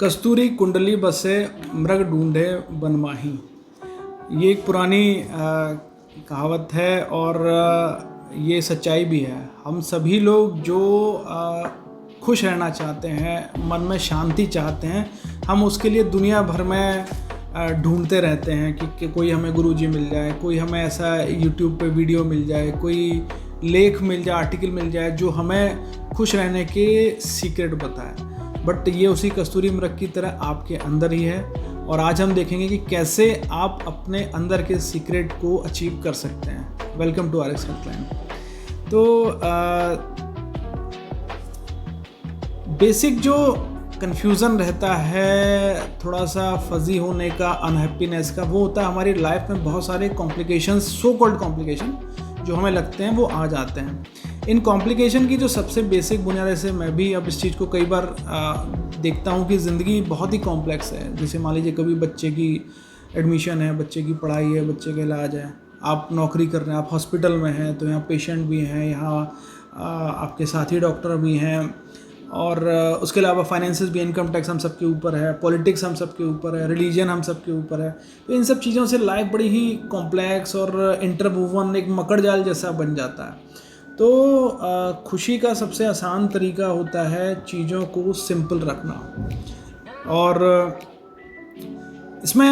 कस्तूरी कुंडली बसे मृग ढूंढे बनमाही। ये एक पुरानी कहावत है और ये सच्चाई भी है। हम सभी लोग जो खुश रहना चाहते हैं, मन में शांति चाहते हैं, हम उसके लिए दुनिया भर में ढूंढते रहते हैं कि कोई हमें गुरुजी मिल जाए, कोई हमें ऐसा यूट्यूब पे वीडियो मिल जाए, कोई लेख मिल जाए, आर्टिकल मिल जाए जो हमें खुश रहने के सीक्रेट बताए। बट ये उसी कस्तूरी मृग की तरह आपके अंदर ही है और आज हम देखेंगे कि कैसे आप अपने अंदर के सीक्रेट को अचीव कर सकते हैं। Welcome to RX helpline. तो बेसिक जो कन्फ्यूज़न रहता है, थोड़ा सा फजी होने का, अनहैप्पीनेस का, वो होता है हमारी लाइफ में बहुत सारे कॉम्प्लिकेशंस, सो कॉल्ड कॉम्प्लिकेशन जो हमें लगते हैं वो आ जाते हैं। इन कॉम्प्लिकेशन की जो सबसे बेसिक बुनियाद से मैं भी अब इस चीज़ को कई बार देखता हूँ कि ज़िंदगी बहुत ही कॉम्प्लेक्स है। जैसे मान लीजिए कभी बच्चे की एडमिशन है, बच्चे की पढ़ाई है, बच्चे का इलाज है, आप नौकरी कर रहे हैं, आप हॉस्पिटल में हैं, तो यहाँ पेशेंट भी हैं, यहाँ आपके साथी डॉक्टर भी हैं और उसके अलावा फाइनेंसेस भी, इनकम टैक्स हम सबके ऊपर है, पॉलिटिक्स हम सबके ऊपर है, रिलीजन हम सबके ऊपर है। तो इन सब चीज़ों से लाइफ बड़ी ही कॉम्प्लेक्स और इंटरवूवन एक मकड़ जाल जैसा बन जाता है। तो खुशी का सबसे आसान तरीका होता है चीज़ों को सिंपल रखना। और इसमें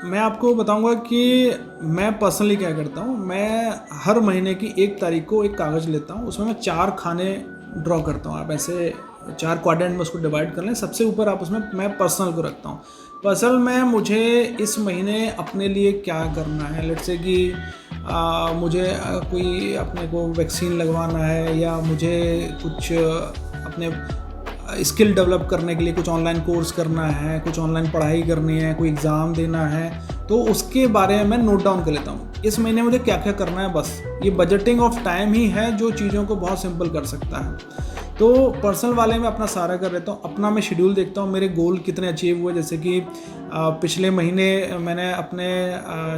मैं आपको बताऊंगा कि मैं पर्सनली क्या करता हूँ। मैं हर महीने की 1 तारीख को एक कागज़ लेता हूँ, उसमें मैं 4 खाने ड्रॉ करता हूँ। आप ऐसे 4 क्वाड्रेंट में उसको डिवाइड कर लें। सबसे ऊपर आप उसमें मैं पर्सनल को रखता हूँ। पर्सनल में मुझे इस महीने अपने लिए क्या करना है। लेट्स से कि मुझे कोई अपने को वैक्सीन लगवाना है, या मुझे कुछ अपने स्किल डेवलप करने के लिए कुछ ऑनलाइन कोर्स करना है, कुछ ऑनलाइन पढ़ाई करनी है, कोई एग्ज़ाम देना है, तो उसके बारे में मैं नोट डाउन कर लेता हूँ। इस महीने मुझे क्या क्या करना है। बस ये बजटिंग ऑफ टाइम ही है जो चीज़ों को बहुत सिंपल कर सकता है। तो पर्सनल वाले में अपना सारा कर लेता हूँ। अपना मैं शेड्यूल देखता हूँ, मेरे गोल कितने अचीव हुए। जैसे कि पिछले महीने मैंने अपने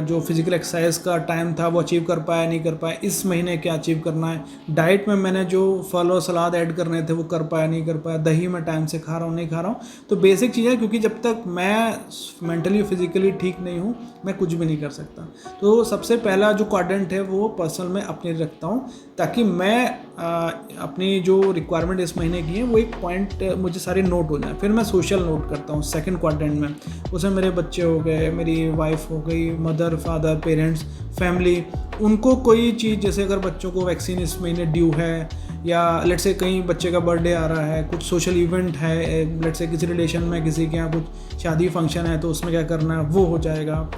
जो फिज़िकल एक्सरसाइज का टाइम था वो अचीव कर पाया, नहीं कर पाया। इस महीने क्या अचीव करना है। डाइट में मैंने जो फल और सलाद ऐड करने थे वो कर पाया, नहीं कर पाया। दही मैं टाइम से खा रहा हूँ, नहीं खा रहा हूँ। तो बेसिक चीज़ है, क्योंकि जब तक मैं मेंटली फिजिकली ठीक नहीं हूँ मैं कुछ भी नहीं कर सकता। तो सबसे पहला जो क्वाड्रेंट है वो पर्सनल में अपने रखता हूँ, ताकि मैं अपनी जो रिक्वायरमेंट इस महीने की है वो एक पॉइंट मुझे सारे नोट हो जाए। फिर मैं सोशल नोट करता हूँ सेकंड क्वाड्रेंट में। उसमें मेरे बच्चे हो गए, मेरी वाइफ हो गई, मदर फादर पेरेंट्स फैमिली, उनको कोई चीज़, जैसे अगर बच्चों को वैक्सीन इस महीने ड्यू है, या लेट्स से कहीं बच्चे का बर्थडे आ रहा है, कुछ सोशल इवेंट है, लेट्स से किसी रिलेशन में किसी के यहाँ कुछ शादी फंक्शन है, तो उसमें क्या करना है वो हो जाएगा।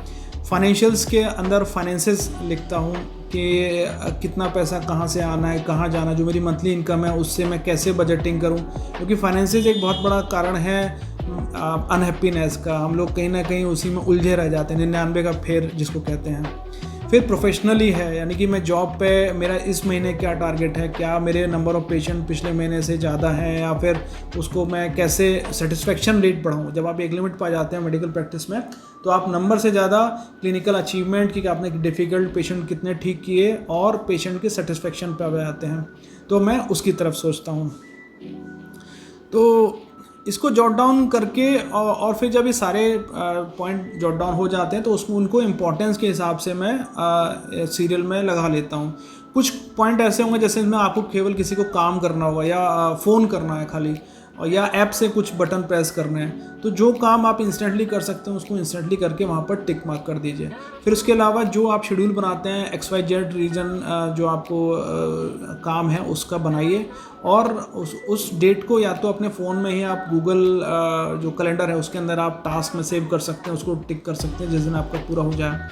फाइनेंशियल्स के अंदर फाइनेंसेस लिखता हूँ कि कितना पैसा कहाँ से आना है, कहाँ जाना है, जो मेरी मंथली इनकम है उससे मैं कैसे बजटिंग करूँ। क्योंकि फाइनेंसेस एक बहुत बड़ा कारण है अनहैप्पीनेस का। हम लोग कहीं ना कहीं उसी में उलझे रह जाते हैं, 99 का फेर जिसको कहते हैं। फिर प्रोफेशनली है, यानी कि मैं जॉब पे मेरा इस महीने क्या टारगेट है, क्या मेरे नंबर ऑफ़ पेशेंट पिछले महीने से ज़्यादा हैं, या फिर उसको मैं कैसे सेटिस्फेक्शन रेट बढ़ाऊँ। जब आप एक लिमिट पा जाते हैं मेडिकल प्रैक्टिस में, तो आप नंबर से ज़्यादा क्लिनिकल अचीवमेंट की, आपने डिफ़िकल्ट पेशेंट कितने ठीक किए और पेशेंट के सेटिस्फेक्शन पे आ जाते हैं, तो मैं उसकी तरफ सोचता हूँ। तो इसको जॉट डाउन करके और फिर जब ये सारे पॉइंट जॉट डाउन हो जाते हैं तो उसमें उनको इम्पोर्टेंस के हिसाब से मैं सीरियल में लगा लेता हूँ। कुछ पॉइंट ऐसे होंगे जैसे इसमें आपको केवल किसी को काम करना होगा, या फ़ोन करना है खाली, और या ऐप से कुछ बटन प्रेस करने हैं, तो जो काम आप इंस्टेंटली कर सकते हैं उसको इंस्टेंटली करके वहाँ पर टिक मार्क कर दीजिए। फिर उसके अलावा जो आप शेड्यूल बनाते हैं XYZ रीजन जो आपको काम है उसका बनाइए, और उस डेट को या तो अपने फ़ोन में ही आप गूगल जो कैलेंडर है उसके अंदर आप टास्क में सेव कर सकते हैं, उसको टिक कर सकते हैं जिस दिन आपका पूरा हो जाए।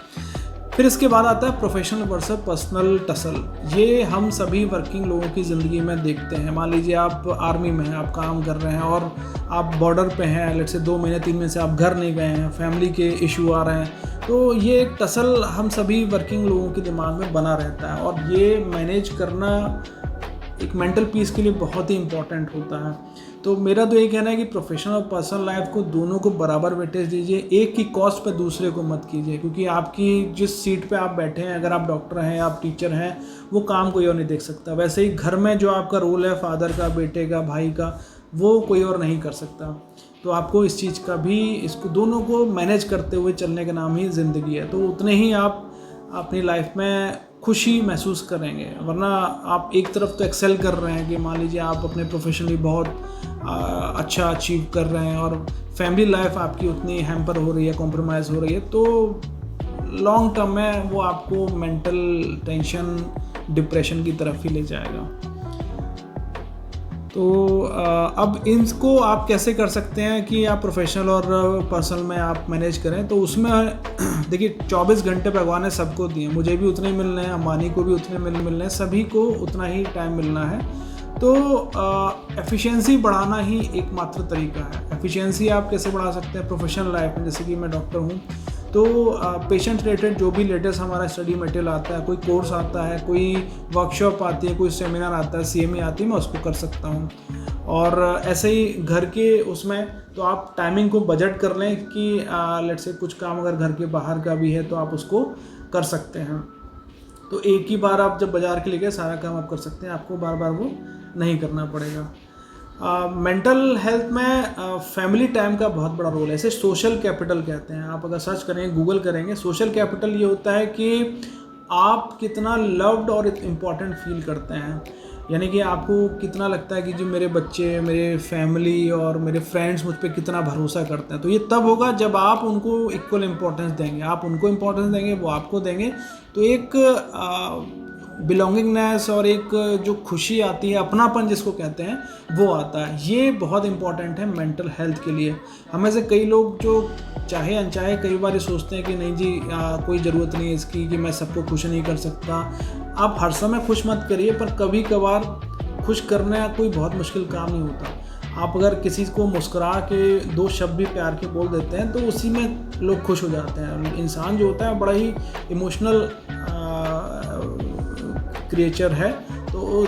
फिर इसके बाद आता है प्रोफेशनल वर्सेस पर्सनल टसल। ये हम सभी वर्किंग लोगों की ज़िंदगी में देखते हैं। मान लीजिए आप आर्मी में हैं, आप काम कर रहे हैं और आप बॉर्डर पे हैं, लेट्स से 2 महीने 3 महीने से आप घर नहीं गए हैं, फैमिली के इशू आ रहे हैं, तो ये एक टसल हम सभी वर्किंग लोगों के दिमाग में बना रहता है। और ये मैनेज करना एक मेंटल पीस के लिए बहुत ही इम्पॉर्टेंट होता है। तो मेरा तो ये कहना है कि प्रोफेशनल और पर्सनल लाइफ को दोनों को बराबर वेटेज दीजिए, एक की कॉस्ट पे दूसरे को मत कीजिए। क्योंकि आपकी जिस सीट पे आप बैठे हैं, अगर आप डॉक्टर हैं, आप टीचर हैं, वो काम कोई और नहीं देख सकता। वैसे ही घर में जो आपका रोल है फादर का, बेटे का, भाई का, वो कोई और नहीं कर सकता। तो आपको इस चीज़ का भी, इसको दोनों को मैनेज करते हुए चलने का नाम ही ज़िंदगी है। तो उतने ही आप अपनी लाइफ में खुशी महसूस करेंगे। वरना आप एक तरफ तो एक्सेल कर रहे हैं कि मान लीजिए आप अपने प्रोफेशनली बहुत अच्छा अचीव कर रहे हैं और फैमिली लाइफ आपकी उतनी हैम्पर हो रही है, कॉम्प्रोमाइज़ हो रही है, तो लॉन्ग टर्म में वो आपको मेंटल टेंशन, डिप्रेशन की तरफ ही ले जाएगा। तो अब इनको आप कैसे कर सकते हैं कि आप प्रोफेशनल और पर्सनल में आप मैनेज करें। तो उसमें देखिए 24 घंटे भगवान ने सबको दिए, मुझे भी उतने मिलने हैं, अंबानी को भी उतने मिलने हैं, सभी को उतना ही टाइम मिलना है। तो एफिशिएंसी बढ़ाना ही एकमात्र तरीका है। एफिशिएंसी आप कैसे बढ़ा सकते हैं प्रोफेशनल लाइफ में, जैसे कि मैं डॉक्टर हूँ, तो पेशेंट रिलेटेड जो भी लेटेस्ट हमारा स्टडी मटेरियल आता है, कोई कोर्स आता है, कोई वर्कशॉप आती है, कोई सेमिनार आता है, CME आती है, मैं उसको कर सकता हूँ। और ऐसे ही घर के उसमें तो आप टाइमिंग को बजट कर लें कि लेट्स से कुछ काम अगर घर के बाहर का भी है तो आप उसको कर सकते हैं। तो एक ही बार आप जब बाज़ार के लिए गए सारा काम आप कर सकते हैं, आपको बार बार वो नहीं करना पड़ेगा। मेंटल हेल्थ में फैमिली टाइम का बहुत बड़ा रोल है। इसे सोशल कैपिटल कहते हैं। आप अगर सर्च करेंगे, गूगल करेंगे, सोशल कैपिटल ये होता है कि आप कितना लव्ड और इम्पॉर्टेंट फील करते हैं। यानी कि आपको कितना लगता है कि जो मेरे बच्चे, मेरे फैमिली और मेरे फ्रेंड्स मुझ पर कितना भरोसा करते हैं। तो ये तब होगा जब आप उनको इक्वल इम्पोर्टेंस देंगे, आप उनको इम्पोर्टेंस देंगे, वो आपको देंगे। तो एक बिलोंगिंगनेस और एक जो खुशी आती है, अपनापन जिसको कहते हैं, वो आता है। ये बहुत इंपॉर्टेंट है मेंटल हेल्थ के लिए। हमें से कई लोग जो चाहे अनचाहे कई बार ये सोचते हैं कि नहीं जी कोई ज़रूरत नहीं है इसकी, कि मैं सबको खुश नहीं कर सकता। आप हर समय खुश मत करिए, पर कभी कभार खुश करना कोई बहुत मुश्किल काम नहीं होता। आप अगर किसी को मुस्कुरा के 2 शब्द भी प्यार के बोल देते हैं तो उसी में लोग खुश हो जाते हैं। इंसान जो होता है बड़ा ही इमोशनल क्रिएचर है। तो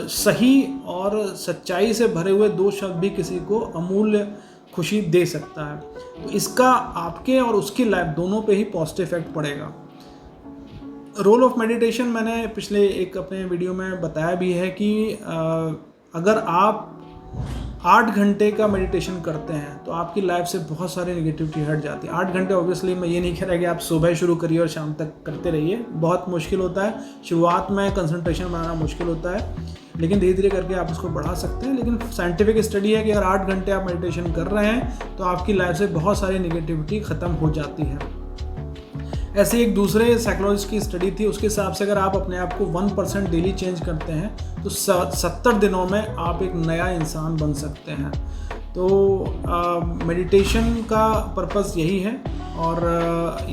सही और सच्चाई से भरे हुए 2 शब्द भी किसी को अमूल्य खुशी दे सकता है। तो इसका आपके और उसकी लाइफ दोनों पे ही पॉजिटिव इफेक्ट पड़ेगा। रोल ऑफ मेडिटेशन मैंने पिछले एक अपने वीडियो में बताया भी है कि अगर आप 8 घंटे का मेडिटेशन करते हैं तो आपकी लाइफ से बहुत सारी नेगेटिविटी हट जाती है। 8 घंटे ऑब्वियसली मैं ये नहीं कह रहा कि आप सुबह शुरू करिए और शाम तक करते रहिए, बहुत मुश्किल होता है। शुरुआत में कंसंट्रेशन बनाना मुश्किल होता है, लेकिन धीरे धीरे करके आप उसको बढ़ा सकते हैं। लेकिन साइंटिफिक स्टडी है कि अगर 8 घंटे आप मेडिटेशन कर रहे हैं तो आपकी लाइफ से बहुत सारी नेगेटिविटी ख़त्म हो जाती है। ऐसे एक दूसरे साइकोलॉजिस्ट की स्टडी थी, उसके हिसाब से अगर आप अपने आप को 1% डेली चेंज करते हैं तो 70 दिनों में आप एक नया इंसान बन सकते हैं। तो मेडिटेशन का पर्पस यही है और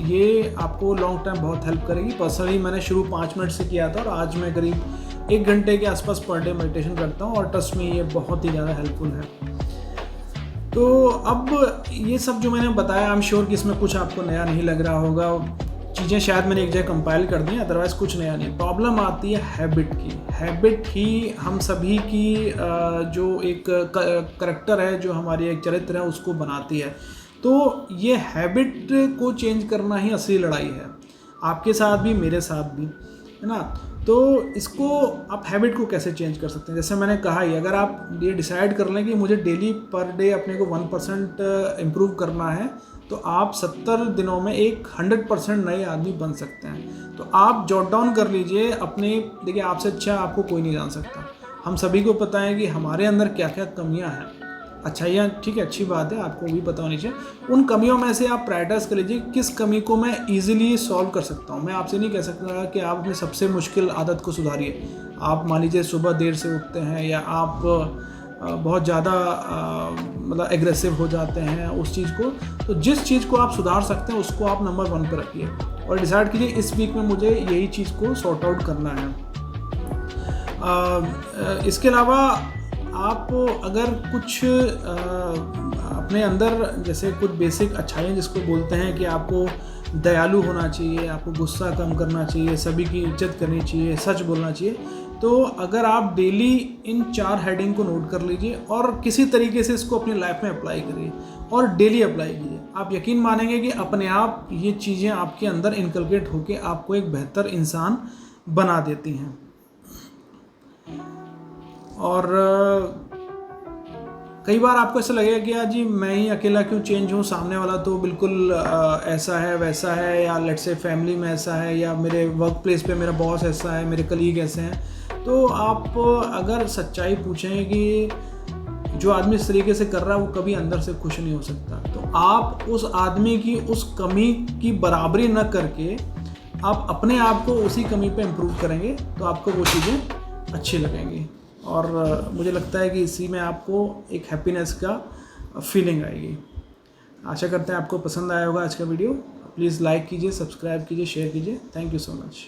ये आपको लॉन्ग टर्म बहुत हेल्प करेगी। पर्सनली मैंने शुरू 5 मिनट से किया था और आज मैं करीब 1 घंटे के आसपास पर डे मेडिटेशन करता हूँ और ट्रस्ट में ये बहुत ही ज़्यादा हेल्पफुल है। तो अब ये सब जो मैंने बताया, आई एम श्योर कि इसमें कुछ आपको नया नहीं लग रहा होगा। चीज़ें शायद मैंने एक जगह कंपाइल कर दी, अदरवाइज़ कुछ नया नहीं। प्रॉब्लम आती है हैबिट की। हैबिट ही हम सभी की जो एक करैक्टर है, जो हमारी एक चरित्र है, उसको बनाती है। तो ये हैबिट को चेंज करना ही असली लड़ाई है, आपके साथ भी मेरे साथ भी, है ना। तो इसको आप हैबिट को कैसे चेंज कर सकते हैं, जैसे मैंने कहा ही, अगर आप ये डिसाइड कर लें कि मुझे डेली पर डे अपने को 1% इम्प्रूव करना है तो आप 70 दिनों में एक 100% नए आदमी बन सकते हैं। तो आप जॉट डाउन कर लीजिए अपने, देखिए आपसे अच्छा आपको कोई नहीं जान सकता। हम सभी को पता है कि हमारे अंदर क्या क्या कमियां हैं। अच्छाइयाँ ठीक है, अच्छी बात है, आपको भी पता होनी चाहिए। उन कमियों में से आप प्रायोरिटाइज कर लीजिए किस कमी को मैं ईजिली सॉल्व कर सकता हूँ। मैं आपसे नहीं कह सकता कि आप अपनी सबसे मुश्किल आदत को सुधारिए। आप मान लीजिए सुबह देर से उठते हैं या आप बहुत ज़्यादा मतलब एग्रेसिव हो जाते हैं उस चीज़ को, तो जिस चीज़ को आप सुधार सकते हैं उसको आप नंबर 1 पर रखिए और डिसाइड कीजिए इस वीक में मुझे यही चीज़ को सॉर्ट आउट करना है। इसके अलावा आप अगर कुछ अपने अंदर जैसे कुछ बेसिक अच्छाइयाँ जिसको बोलते हैं कि आपको दयालु होना चाहिए, आपको गुस्सा कम करना चाहिए, सभी की इज्जत करनी चाहिए, सच बोलना चाहिए, तो अगर आप डेली इन 4 हेडिंग को नोट कर लीजिए और किसी तरीके से इसको अपनी लाइफ में अप्लाई करिए और डेली अप्लाई कीजिए, आप यकीन मानेंगे कि अपने आप ये चीज़ें आपके अंदर इनकलकेट होकर आपको एक बेहतर इंसान बना देती हैं। और कई बार आपको ऐसा लगेगा कि यार जी मैं ही अकेला क्यों चेंज हूँ, सामने वाला तो बिल्कुल ऐसा है वैसा है, या लेट्स से फैमिली में ऐसा है, या मेरे वर्क प्लेस पे मेरा बॉस ऐसा है, मेरे कलीग ऐसे हैं। तो आप अगर सच्चाई पूछें कि जो आदमी इस तरीके से कर रहा है वो कभी अंदर से खुश नहीं हो सकता। तो आप उस आदमी की उस कमी की बराबरी न करके आप अपने आप को उसी कमी पे इम्प्रूव करेंगे तो आपको वो चीज़ें अच्छी लगेंगी। और मुझे लगता है कि इसी में आपको एक हैप्पीनेस का फीलिंग आएगी। आशा करते हैं आपको पसंद आया होगा आज का वीडियो। प्लीज़ लाइक कीजिए, सब्सक्राइब कीजिए, शेयर कीजिए। Thank you so much.